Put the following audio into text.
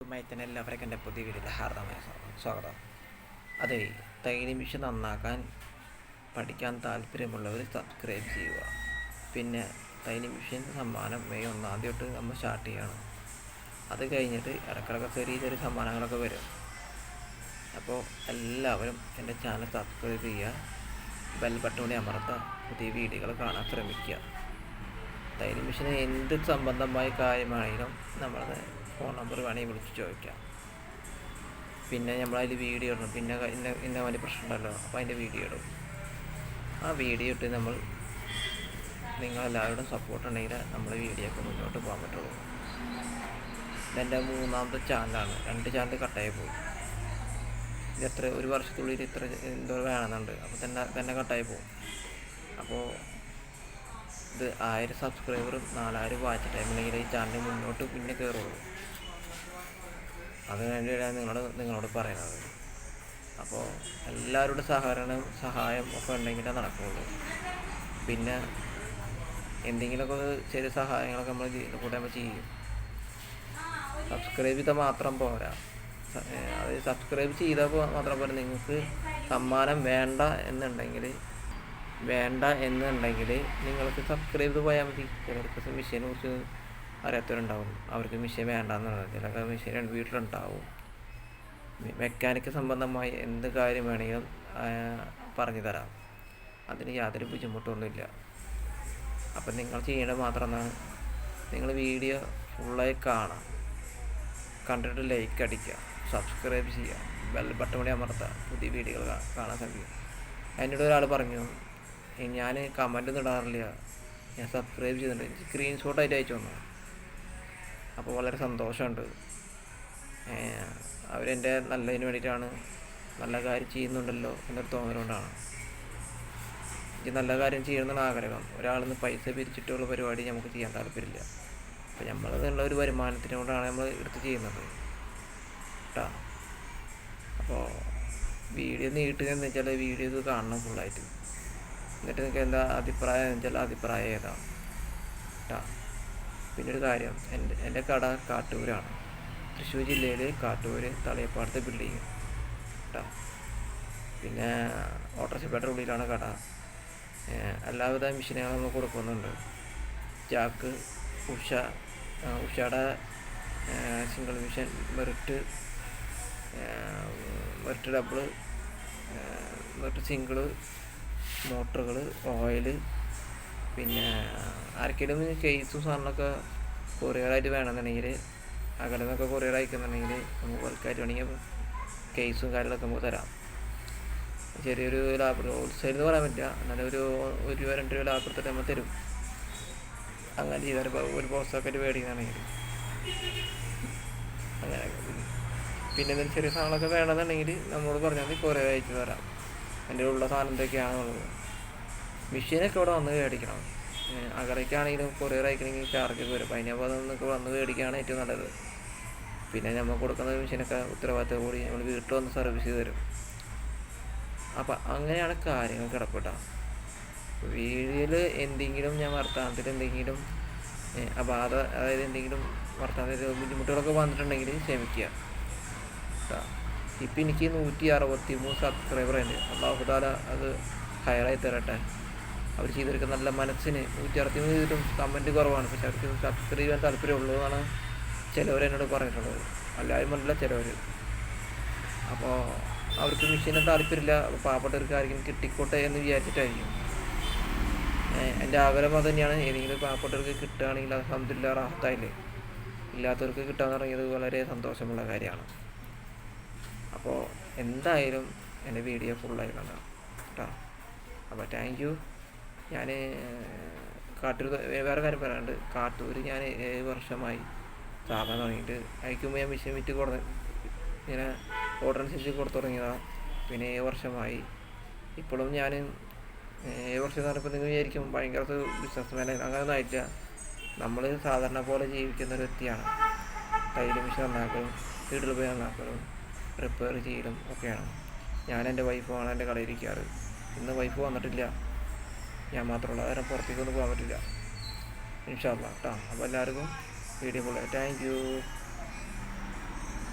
ആദ്യമായി തന്നെ എല്ലാവർക്കും എൻ്റെ പുതിയ വീഡിയോയിൽ ഹാർദമായ സ്വാഗതം. അതെ, തയ്യൽ മെഷീൻ നന്നാക്കാൻ പഠിക്കാൻ താല്പര്യമുള്ളവർ സബ്സ്ക്രൈബ് ചെയ്യുക. പിന്നെ തയ്യൽ മെഷീൻ സമ്മാനം മെയ് 1 തൊട്ട് നമ്മൾ സ്റ്റാർട്ട് ചെയ്യണം. അത് കഴിഞ്ഞിട്ട് ഇടക്കിടക്ക് ചെറിയ ചെറിയ സമ്മാനങ്ങളൊക്കെ വരും. അപ്പോൾ എല്ലാവരും എൻ്റെ ചാനൽ സബ്സ്ക്രൈബ് ചെയ്യുക, ബെൽ ബട്ടൺ കൂടി അമർത്തുക, പുതിയ വീഡിയോകൾ കാണാൻ ശ്രമിക്കുക. തയ്യൽ മെഷീന് എന്ത് സംബന്ധമായ കാര്യമാണെങ്കിലും നമ്മളത് ഫോൺ നമ്പർ വേണമെങ്കിൽ വിളിച്ച് ചോദിക്കാം. പിന്നെ നമ്മളതിൽ വീഡിയോ ഇടണം. പിന്നെ ഇന്ന വലിയ പ്രശ്നം ഉണ്ടല്ലോ, അപ്പോൾ അതിൻ്റെ വീഡിയോ ഇടും. ആ വീഡിയോ ഇട്ട് നിങ്ങളെല്ലാവരും സപ്പോർട്ട് ഉണ്ടെങ്കിൽ നമ്മൾ വീഡിയോക്ക് മുന്നോട്ട് പോകാൻ പറ്റുള്ളൂ. ഇതെൻ്റെ 3ാമത്തെ ചാനലാണ്. 2 ചാനൽ കട്ടായി പോയി. ഇതെത്ര ഒരു വർഷത്തുള്ളിൽ ഇത്ര എന്തോ വേണമെന്നുണ്ട്. അപ്പോൾ തന്നെ കട്ടായി പോകും. അപ്പോൾ ഇത് 1000 സബ്സ്ക്രൈബറും 4000 വാച്ച് ടൈമിലെങ്കിൽ ഈ ചാനൽ മുന്നോട്ട് പിന്നെ കയറുള്ളൂ. അത് വേണ്ടിയാണ് നിങ്ങളോട് പറയുന്നത്. അപ്പോൾ എല്ലാവരുടെ സഹായം ഒക്കെ ഉണ്ടെങ്കിലേ നടക്കുകയുള്ളൂ. പിന്നെ എന്തെങ്കിലുമൊക്കെ ചെറിയ സഹായങ്ങളൊക്കെ നമ്മൾ ചെയ്യും. സബ്സ്ക്രൈബ് ചെയ്താൽ മാത്രം പോരാ. അത് സബ്സ്ക്രൈബ് ചെയ്താൽ മാത്രം പോരാ. നിങ്ങൾക്ക് സമ്മാനം വേണ്ട എന്നുണ്ടെങ്കിൽ നിങ്ങൾക്ക് സബ്സ്ക്രൈബ് ചെയ്ത് പോയാൽ മതി. ചിലർക്ക് മെഷീനെ കുറിച്ച് അറിയാത്തവരുണ്ടാവും. അവർക്ക് മെഷീൻ വേണ്ടെന്നുള്ളത്. ചിലർക്ക് മെഷീൻ വീട്ടിലുണ്ടാവും. മെക്കാനിക്ക് സംബന്ധമായി എന്ത് കാര്യം വേണമെങ്കിലും പറഞ്ഞു തരാം. അതിന് യാതൊരു ബുദ്ധിമുട്ടൊന്നുമില്ല. അപ്പം നിങ്ങൾ ചെയ്യേണ്ടത് മാത്രം നിങ്ങൾ വീഡിയോ ഫുള്ളായി കാണാം. കണ്ടിട്ട് ലൈക്ക് അടിക്കുക, സബ്സ്ക്രൈബ് ചെയ്യുക, ബെൽ ബട്ടൺ കൂടി അമർത്തുക, പുതിയ വീഡിയോകൾ കാണാൻ സാധിക്കും. എന്നോട് ഒരാൾ പറഞ്ഞു, ഞാൻ കമൻ്റ് ഒന്നും ഇടാറില്ല, ഞാൻ സബ്സ്ക്രൈബ് ചെയ്തിട്ടുണ്ട്, സ്ക്രീൻഷോട്ടായിട്ട് അയച്ചു തന്നു. അപ്പോൾ വളരെ സന്തോഷമുണ്ട്. അവരെൻ്റെ നല്ലതിന് വേണ്ടിയിട്ടാണ്, നല്ല കാര്യം ചെയ്യുന്നുണ്ടല്ലോ എന്നൊരു തോന്നലുകൊണ്ടാണ്. എനിക്ക് നല്ല കാര്യം ചെയ്യണമെന്നാണ് ആഗ്രഹം. ഒരാളിൽ നിന്ന് പൈസ പിരിച്ചിട്ടുള്ള പരിപാടി നമുക്ക് ചെയ്യാൻ താല്പര്യമില്ല. അപ്പോൾ നമ്മളതുള്ള ഒരു വരുമാനത്തിനോടാണ് നമ്മൾ എടുത്ത് ചെയ്യുന്നത് കേട്ടോ. അപ്പോൾ വീഡിയോ നീട്ടുകയെന്ന് വെച്ചാൽ വീഡിയോ ഇത് കാണണം ഫുള്ളായിട്ട്. എന്നിട്ട് നിങ്ങൾക്ക് എന്താ അഭിപ്രായം എന്ന് വെച്ചാൽ അഭിപ്രായം ഏതാണ് കേട്ടോ. പിന്നെ ഒരു കാര്യം, എൻ്റെ കട കാട്ടൂരാണ്. തൃശ്ശൂർ ജില്ലയിൽ കാട്ടൂർ തളിയപ്പാടത്തെ ബിൽഡിങ് കേട്ടോ. പിന്നെ ഓട്ടോറിക്ഷയുടെ ഉള്ളിലാണ് കട. എല്ലാവിധ മെഷീനുകളും നമ്മൾ കൊടുക്കുന്നുണ്ട്. ജാക്ക്, ഉഷയുടെ single machine, merit double, merit single, മോട്ടറുകൾ, ഓയില്. പിന്നെ ആർക്കെങ്കിലും കേസും സാധനങ്ങളൊക്കെ കൊറിയറായിട്ട് വേണമെന്നുണ്ടെങ്കിൽ, അകലെ നിന്നൊക്കെ കൊറിയർ അയക്കുന്നുണ്ടെങ്കിൽ നമുക്ക് ബൾക്കായിട്ട് വേണമെങ്കിൽ കേസും കാര്യങ്ങളൊക്കെ നമുക്ക് തരാം. ചെറിയൊരു ലാഭം, ഹോൾസെയിൽ എന്ന് പറയാൻ പറ്റില്ല, എന്നാലും ഒരു രൂപ 2 രൂപ ലാഭം എടുത്തിട്ട് നമ്മൾ തരും. അങ്ങനെ ചെയ്താൽ ഒരു ബോക്സൊക്കെ മേടിക്കുകയാണെങ്കിൽ അങ്ങനെ. പിന്നെ എന്തെങ്കിലും ചെറിയ സാധനങ്ങളൊക്കെ വേണമെന്നുണ്ടെങ്കിൽ നമ്മളോട് പറഞ്ഞാൽ മതി, കൊറിയർ അയച്ചു തരാം. എൻ്റെ ഉള്ള സാധനം എന്തൊക്കെയാണെന്നുള്ളത്. മെഷീനൊക്കെ ഇവിടെ വന്ന് മേടിക്കണം. അകലേക്കാണെങ്കിലും കൊറിയർ അയക്കണമെങ്കിൽ ചാർജ് വരും. അപ്പോൾ അതിനപ്പോൾ അതൊന്നൊക്കെ വന്ന് മേടിക്കുകയാണ് ഏറ്റവും നല്ലത്. പിന്നെ നമ്മൾ കൊടുക്കുന്ന മെഷീനൊക്കെ ഉത്തരവാദിത്തം കൂടി നമ്മൾ വീട്ടിൽ വന്ന് സർവീസ് ചെയ്ത് തരും. അപ്പം അങ്ങനെയാണ് കാര്യങ്ങൾ കിടപ്പെട്ട. വീഡിയോയിൽ എന്തെങ്കിലും ഞാൻ വർത്തമാനത്തിൽ എന്തെങ്കിലും അതായത് എന്തെങ്കിലും വർത്തമാനത്തിൽ ബുദ്ധിമുട്ടുകളൊക്കെ വന്നിട്ടുണ്ടെങ്കിൽ ക്ഷമിക്കുക. ഇപ്പം എനിക്ക് 163 സബ്സ്ക്രൈബറുണ്ട്. അല്ലാഹു തആല അത് ഹയറായി തരട്ടെ. അവർ ചെയ്തെടുക്കുന്ന നല്ല മനസ്സിന് 163 ചെയ്തിട്ടും കമൻറ്റ് കുറവാണ്. പക്ഷെ അവർക്ക് സബ്സ്ക്രൈബ് ചെയ്യാൻ താല്പര്യമുള്ളൂ എന്നാണ് ചിലവർ എന്നോട് പറഞ്ഞിട്ടുള്ളത്. എല്ലാവരും പറഞ്ഞില്ല, ചിലവർ. അപ്പോൾ അവർക്ക് മെഷീന് താല്പര്യമില്ല. അപ്പോൾ പാവപ്പെട്ടവർക്ക് ആരെങ്കിലും കിട്ടിക്കോട്ടെ എന്ന് വിചാരിച്ചിട്ടായിരിക്കും. എൻ്റെ ആഗ്രഹം അത് തന്നെയാണ്. ഏതെങ്കിലും പാവപ്പെട്ടവർക്ക് കിട്ടുകയാണെങ്കിൽ അൽഹംദുലില്ലാഹ് റാഹത്തായില്ലേ. ഇല്ലാത്തവർക്ക് കിട്ടാൻ തുടങ്ങിയത് വളരെ സന്തോഷമുള്ള കാര്യമാണ്. അപ്പോൾ എന്തായാലും എൻ്റെ വീഡിയോ ഫുള്ളായി കാണാം കേട്ടോ. അപ്പോൾ താങ്ക് യു. ഞാൻ കാട്ടൂർ, വേറെ കാര്യം പറയാനുണ്ട്. കാട്ടൂർ ഞാൻ 7 വർഷമായി സ്ഥാപനം തുടങ്ങിയിട്ട്. അയക്കുമ്പോൾ ഞാൻ മെഷീൻ വിറ്റ് ഇങ്ങനെ ഓർഡർ അനുസരിച്ച് കൊടുത്തു തുടങ്ങിയതാണ്. പിന്നെ 7 വർഷമായി. ഇപ്പോഴും ഞാൻ 7 വർഷം എന്ന് പറഞ്ഞപ്പോൾ നിങ്ങൾ വിചാരിക്കും ഭയങ്കര ബിസിനസ് മാൻ. അങ്ങനെയൊന്നും ആയിട്ടില്ല. നമ്മൾ സാധാരണ പോലെ ജീവിക്കുന്ന ഒരു വ്യക്തിയാണ്. തയ്യൽ മെഷീൻ നന്നാക്കലും വീട്ടിൽ പോയി നന്നാക്കലും റിപ്പയർ ചെയ്യലും ഒക്കെയാണ്. ഞാൻ എൻ്റെ വൈഫുമാണ് എൻ്റെ കടയിലിരിക്കാറ്. ഇന്ന് വൈഫ് വന്നിട്ടില്ല, ഞാൻ മാത്രമുള്ള നേരം പുറത്തേക്കൊന്നും പോകാൻ പറ്റില്ല. ഇൻഷാ അല്ലാഹ് കേട്ടോ. അപ്പോൾ എല്ലാവർക്കും വീഡിയോ ഫുള്ളായി താങ്ക് യു.